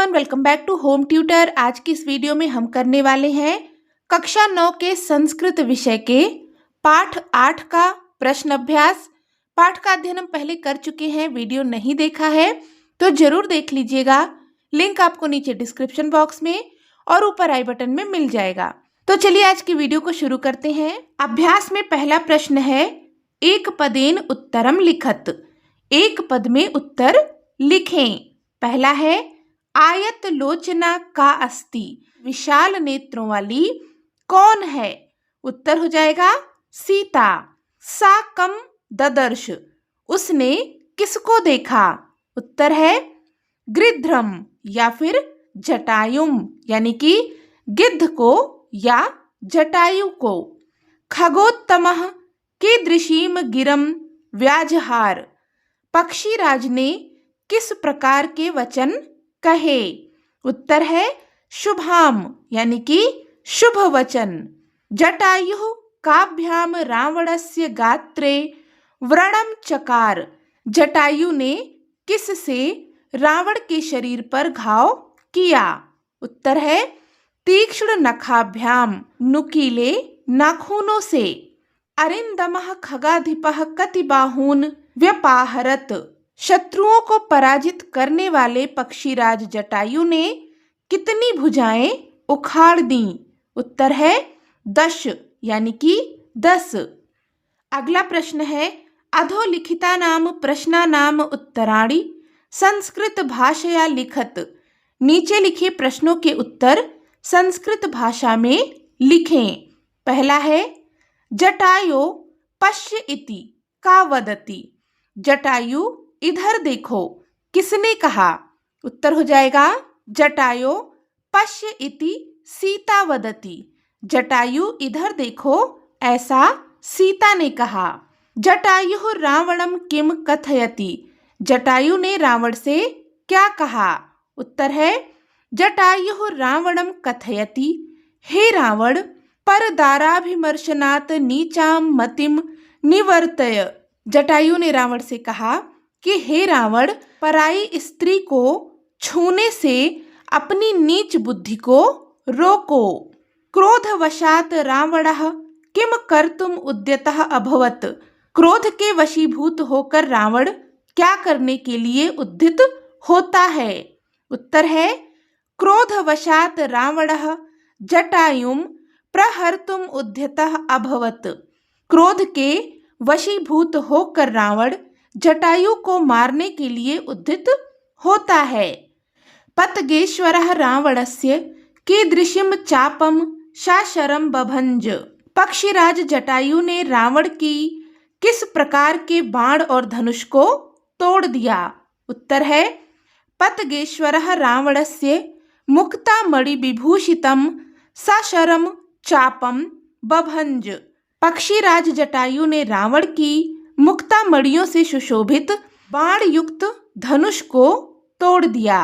Everyone, welcome back to home tutor. आज की इस वीडियो में हम करने वाले हैं कक्षा 9 के संस्कृत विषय के पाठ 8 का प्रश्न अभ्यास। पाठ का अध्ययन हम पहले कर चुके हैं, वीडियो नहीं देखा है तो जरूर देख लीजिएगा। लिंक आपको नीचे डिस्क्रिप्शन बॉक्स में और ऊपर आई बटन में मिल जाएगा। तो चलिए आज की वीडियो को शुरू करते हैं। अभ्यास में पहला प्रश्न है, एक पदेन उत्तरम लिखत। एक पद में उत्तर लिखें। पहला है, आयत लोचना का अस्ति, विशाल नेत्रों वाली कौन है? उत्तर हो जाएगा सीता। सा कम ददर्श, उसने किसको देखा? उत्तर है गृध्रम या फिर जटायुम, यानी कि गिद्ध को या जटायु को। खगोत्तमः कीदृशीम गिरम व्याजहार, पक्षीराज ने किस प्रकार के वचन कहे? उत्तर है शुभाम, यानी कि शुभ वचन। जटायु काभ्याम रावणस्य गात्रे व्रणम चकार, जटायु ने किससे रावण के शरीर पर घाव किया? उत्तर है तीक्ष्ण नखाभ्याम, नुकीले नाखूनों से। अरिंदमः खगाधिपः कतिबाहून व्यपाहरत, शत्रुओं को पराजित करने वाले पक्षीराज जटायु ने कितनी भुजाएं उखाड़ दी? उत्तर है 10, यानी कि 10। अगला प्रश्न है, अधोलिखिता नाम प्रश्ना नाम उत्तराणि संस्कृत भाषया लिखत। नीचे लिखे प्रश्नों के उत्तर संस्कृत भाषा में लिखें। पहला है, जटायो पश्य इति का वदति, जटायु इधर देखो किसने कहा? उत्तर हो जाएगा जटायो पश्य इति सीता वदति, जटायु इधर देखो ऐसा सीता ने कहा। जटायु रावणम किम कथयति, जटायु ने रावण से क्या कहा? उत्तर है जटायु रावणम कथयति, हे रावण परदाराभिमर्शनात् नीचाम मतिम निवर्तय, जटायु ने रावण से कहा कि हे रावण, पराई स्त्री को छूने से अपनी नीच बुद्धि को रोको। क्रोधवशात रावणः किम कर्तुम उद्यतः अभवत, क्रोध के वशीभूत होकर रावण क्या करने के लिए उद्यत होता है? उत्तर है क्रोधवशात रावणः जटायुम प्रहर्तुम उद्यतः अभवत, क्रोध के वशीभूत होकर रावण जटायु को मारने के लिए उद्यत होता है। पतगेश्वरः रावणस्य कीदृशीम चापम शाशरम बभंज, पक्षीराज जटायु ने रावण की किस प्रकार के बाण और धनुष को तोड़ दिया? उत्तर है पतगेश्वरः रावणस्य मुक्तामणि विभूषितम साशरम चापम बभंज, पक्षीराज जटायु ने रावण की मुक्ता मणियों से सुशोभित बाण युक्त धनुष को तोड़ दिया।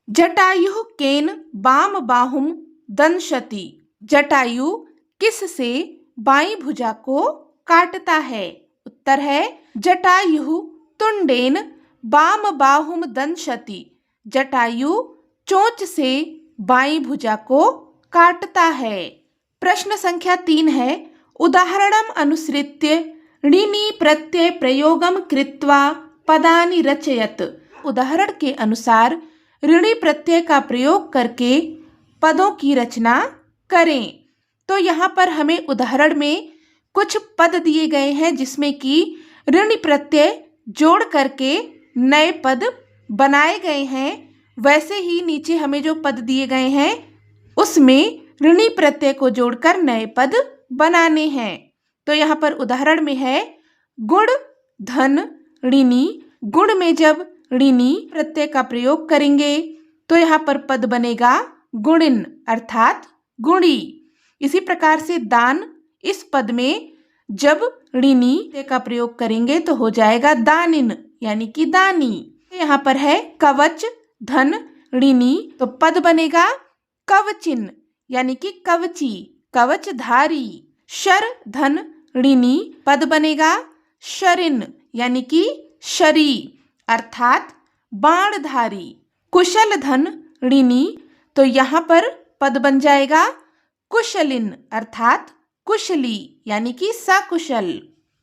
जटायु केन बाम बाहुम दंशति, जटायु किस से बाई भुजा को काटता है? उत्तर है जटायु तुंडेन बाम बाहुम दंशति, जटायु चोंच से बाई भुजा को काटता है। प्रश्न संख्या 3 है, उदाहरणम अनुसृत्य ऋणी प्रत्यय प्रयोगम कृत्वा पदानि रचयत, उदाहरण के अनुसार ऋणी प्रत्यय का प्रयोग करके पदों की रचना करें। तो यहाँ पर हमें उदाहरण में कुछ पद दिए गए हैं जिसमें कि ऋणी प्रत्यय जोड़ करके नए पद बनाए गए हैं। वैसे ही नीचे हमें जो पद दिए गए हैं उसमें ऋणी प्रत्यय को जोड़कर नए पद बनाने हैं। तो यहाँ पर उदाहरण में है गुण धन ऋणी, गुण में जब ऋणी प्रत्यय का प्रयोग करेंगे तो यहाँ पर पद बनेगा गुणिन अर्थात गुणी। इसी प्रकार से दान, इस पद में जब ऋणी प्रत्यय का प्रयोग करेंगे तो हो जाएगा दानिन, यानी कि दानी। यहाँ पर है कवच धन ऋणी, तो पद बनेगा कवचिन, यानी कि कवची कवचधारी। शर धन ऋणी, पद बनेगा शरिन, यानी कि शरी अर्थात बाणधारी। कुशल धन ऋणी, तो यहाँ पर पद बन जाएगा कुशलिन अर्थात कुशली यानी कि सकुशल।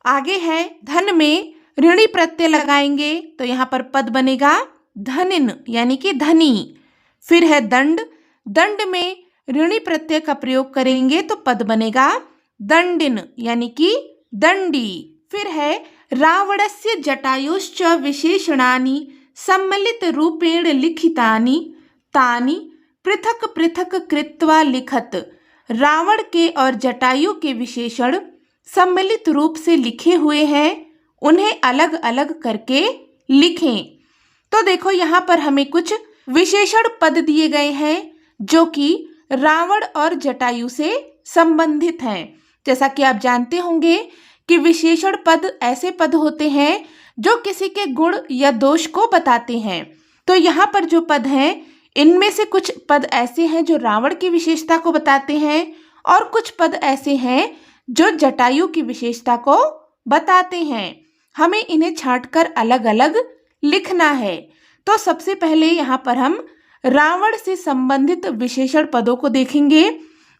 आगे है धन में ऋणी प्रत्यय लगाएंगे तो यहाँ पर पद बनेगा धनिन यानी कि धनी। फिर है दंड, दंड में ऋणी प्रत्यय का प्रयोग करेंगे तो पद बनेगा दंडिन यानी कि दंडी। फिर है रावणस्य जटायुश्च विशेषणानि सम्मिलित रूपेण लिखितानि तानि पृथक पृथक कृत्वा लिखत। रावण के और जटायु के विशेषण सम्मिलित रूप से लिखे हुए हैं, उन्हें अलग अलग करके लिखें। तो देखो यहाँ पर हमें कुछ विशेषण पद दिए गए हैं जो कि रावण और जटायु से संबंधित हैं। जैसा कि आप जानते होंगे कि विशेषण पद ऐसे पद होते हैं जो किसी के गुण या दोष को बताते हैं। तो यहाँ पर जो पद हैं इनमें से कुछ पद ऐसे हैं जो रावण की विशेषता को बताते हैं और कुछ पद ऐसे हैं जो जटायु की विशेषता को बताते हैं। हमें इन्हें छांटकर अलग अलग लिखना है। तो सबसे पहले यहाँ पर हम रावण से संबंधित विशेषण पदों को देखेंगे।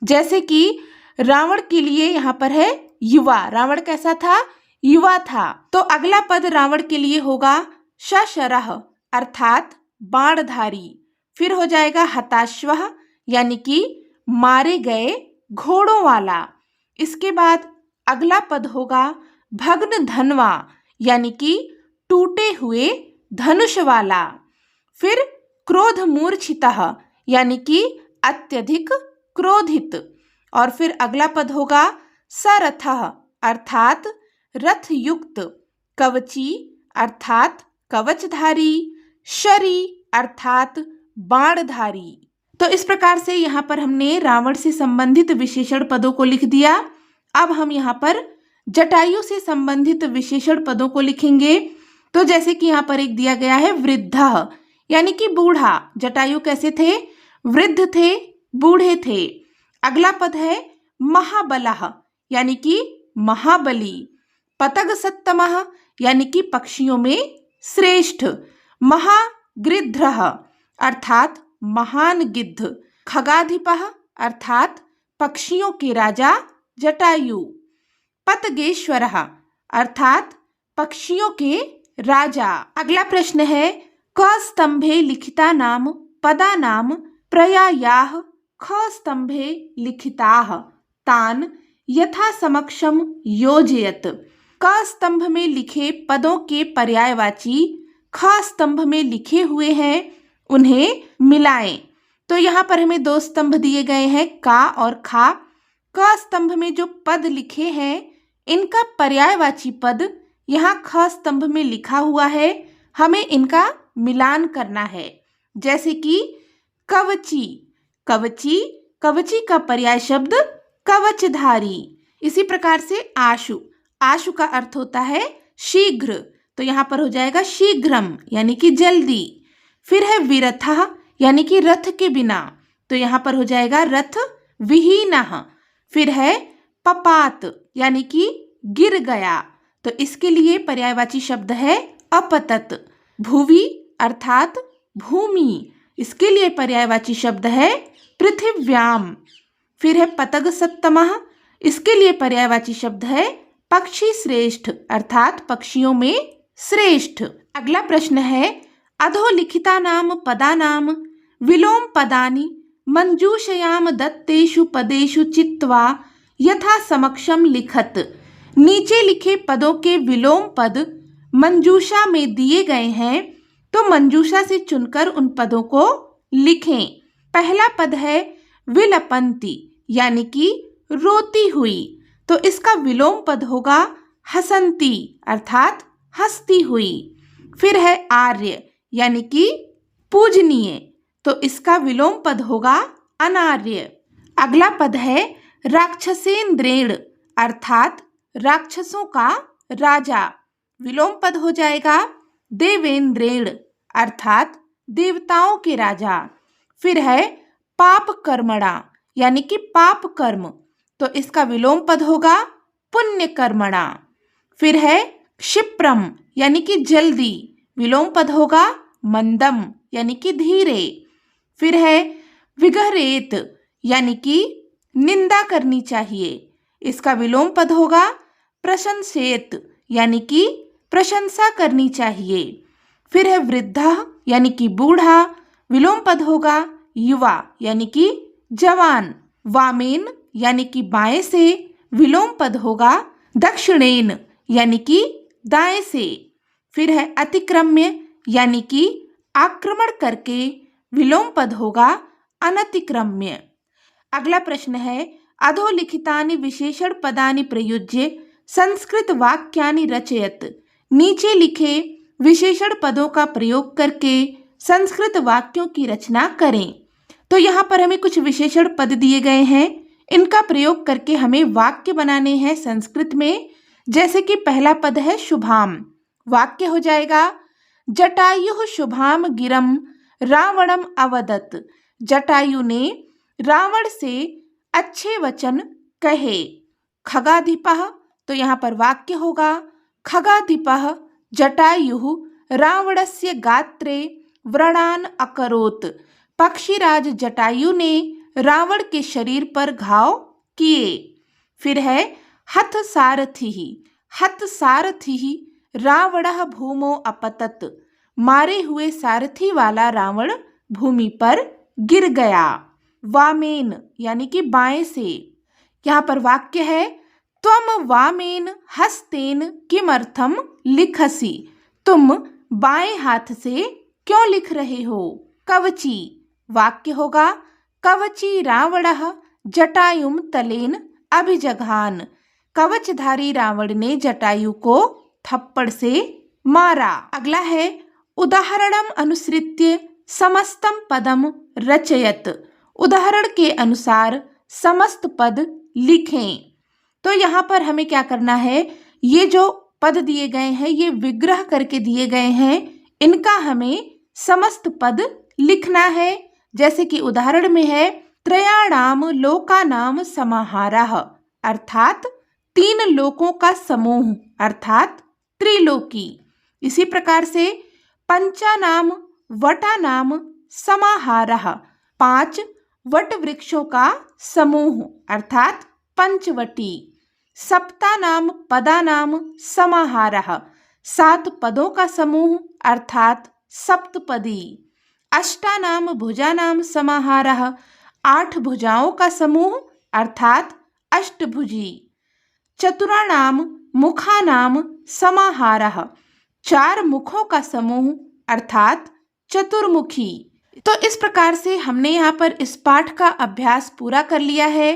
जैसे कि रावण के लिए यहाँ पर है युवा, रावण कैसा था? युवा था। तो अगला पद रावण के लिए होगा शशरः अर्थात बाणधारी। फिर हो जाएगा हताश्वः यानी कि मारे गए घोड़ों वाला। इसके बाद अगला पद होगा भग्न धनवा यानी कि टूटे हुए धनुष वाला। फिर क्रोध मूर्छितः यानी कि अत्यधिक क्रोधित। और फिर अगला पद होगा सरथः अर्थात रथ युक्त, कवची अर्थात कवचधारी, शरी अर्थात बाणधारी। तो इस प्रकार से यहाँ पर हमने रावण से संबंधित विशेषण पदों को लिख दिया। अब हम यहाँ पर जटायु से संबंधित विशेषण पदों को लिखेंगे। तो जैसे कि यहाँ पर एक दिया गया है वृद्धः यानी कि बूढ़ा। जटायु कैसे थे? वृद्ध थे, बूढ़े थे। अगला पद है महाबलः यानी कि महाबली। पतगसत्तमः यानी कि पक्षियों में श्रेष्ठ। महागृध्रः अर्थात महान गिद्ध। खगाधिपः अर्थात पक्षियों के राजा जटायु। पतगेश्वरः अर्थात पक्षियों के राजा। अगला प्रश्न है क स्तंभे लिखितानां पदानां प्रयायाः ख स्तंभे लिखिताः तान् यथा समक्षम योजयत। क स्तंभ में लिखे पदों के पर्यायवाची ख स्तंभ में लिखे हुए हैं, उन्हें मिलाएं। तो यहाँ पर हमें दो स्तंभ दिए गए हैं का और खा। क स्तंभ में जो पद लिखे हैं इनका पर्यायवाची पद यहाँ ख स्तंभ में लिखा हुआ है, हमें इनका मिलान करना है। जैसे कि कवची, कवची, कवची का पर्याय शब्द कवचधारी। इसी प्रकार से आशु, आशु का अर्थ होता है शीघ्र, तो यहाँ पर हो जाएगा शीघ्रम यानी कि जल्दी। फिर है विरथः यानी कि रथ के बिना, तो यहाँ पर हो जाएगा रथ विहीनः। फिर है पपात यानी कि गिर गया, तो इसके लिए पर्यायवाची शब्द है अपतत। भुवि अर्थात भूमि, इसके लिए पर्यायवाची शब्द है पृथिव्याम। फिर है पतग सत्तमः, इसके लिए पर्यायवाची शब्द है पक्षी श्रेष्ठ अर्थात पक्षियों में श्रेष्ठ। अगला प्रश्न है अधोलिखितानां पदानां विलोम पदानि मंजूषयाम दत्तेषु पदेषु चित्वा यथा समक्षम लिखत। नीचे लिखे पदों के विलोम पद मंजूषा में दिए गए हैं, तो मंजूषा से चुनकर उन पदों को लिखें। पहला पद है विलपंती यानी कि रोती हुई, तो इसका विलोम पद होगा हसंती अर्थात हंसती हुई। फिर है आर्य यानी कि पूजनीय, तो इसका विलोम पद होगा अनार्य। अगला पद है राक्षसेंद्रेण अर्थात राक्षसों का राजा, विलोम पद हो जाएगा देवेंद्रेण अर्थात देवताओं के राजा। फिर है पाप कर्मणा यानी कि पाप कर्म, तो इसका विलोम पद होगा पुण्य कर्मणा। फिर है क्षिप्रम यानी कि जल्दी, विलोम पद होगा मंदम यानी कि धीरे। फिर है विगहरेत यानी कि निंदा करनी चाहिए, इसका विलोम पद होगा प्रशंसेत यानी कि प्रशंसा करनी चाहिए। फिर है वृद्धा यानी कि बूढ़ा, विलोम पद होगा युवा यानी कि जवान। वामेन यानी कि बाएं से, विलोम पद होगा दक्षिणेन यानी कि दाएं से। फिर है अतिक्रम्य यानी कि आक्रमण करके, विलोम पद होगा अनतिक्रम्य। अगला प्रश्न है अधोलिखितानि विशेषण पदानि प्रयुज्य संस्कृत वाक्यानि रचयत। नीचे लिखे विशेषण पदों का प्रयोग करके संस्कृत वाक्यों की रचना करें। तो यहाँ पर हमें कुछ विशेषण पद दिए गए हैं, इनका प्रयोग करके हमें वाक्य बनाने हैं संस्कृत में। जैसे कि पहला पद है शुभाम, वाक्य हो जाएगा जटायु शुभाम गिरम रावणम अवदत। जटायु ने रावण से अच्छे वचन कहे। खगाधिपः, तो यहाँ पर वाक्य होगा खगाधिपः जटायुः रावणस्य गात्रे व्रणान् अकरोत्। पक्षीराज जटायु ने रावण के शरीर पर घाव किए। फिर है हतसारथिः, हतसारथिः रावणः भूमौ अपतत। मारे हुए सारथी वाला रावण भूमि पर गिर गया। वामेन यानी कि बाएं से, यहाँ पर वाक्य है त्वम वामेन हस्तेन किमर्थम लिखसि। तुम बाएं हाथ से क्यों लिख रहे हो। कवची, वाक्य होगा कवची रावणः जटायुम तलेन अभिजघान। कवचधारी रावण ने जटायु को थप्पड़ से मारा। अगला है उदाहरणम अनुसृत्य समस्तम पदम रचयत। उदाहरण के अनुसार समस्त पद लिखें। तो यहाँ पर हमें क्या करना है, ये जो पद दिए गए हैं ये विग्रह करके दिए गए हैं, इनका हमें समस्त पद लिखना है। जैसे कि उदाहरण में है त्रयाणाम लोकानाम समाहारः, अर्थात 3 लोकों का समूह अर्थात त्रिलोकी। इसी प्रकार से पंचानाम वटानाम समाहारः, 5 वट वृक्षों का समूह अर्थात पंचवटी। सप्तानाम पदानाम समाहारः, 7 पदों का समूह अर्थात सप्तपदी। अष्टानाम भुजानाम समाहारः, 8 भुजाओं का समूह अर्थात अष्टभुजी। चतुराणाम मुखानाम समाहारः, 4 मुखों का समूह अर्थात चतुर्मुखी। तो इस प्रकार से हमने यहाँ पर इस पाठ का अभ्यास पूरा कर लिया है।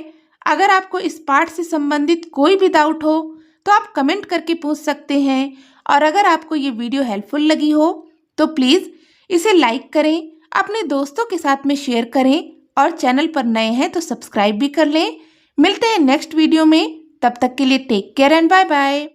अगर आपको इस पाठ से संबंधित कोई भी डाउट हो तो आप कमेंट करके पूछ सकते हैं। और अगर आपको ये वीडियो हेल्पफुल लगी हो तो प्लीज़ इसे लाइक करें, अपने दोस्तों के साथ में शेयर करें और चैनल पर नए हैं तो सब्सक्राइब भी कर लें। मिलते हैं नेक्स्ट वीडियो में, तब तक के लिए take care and bye bye.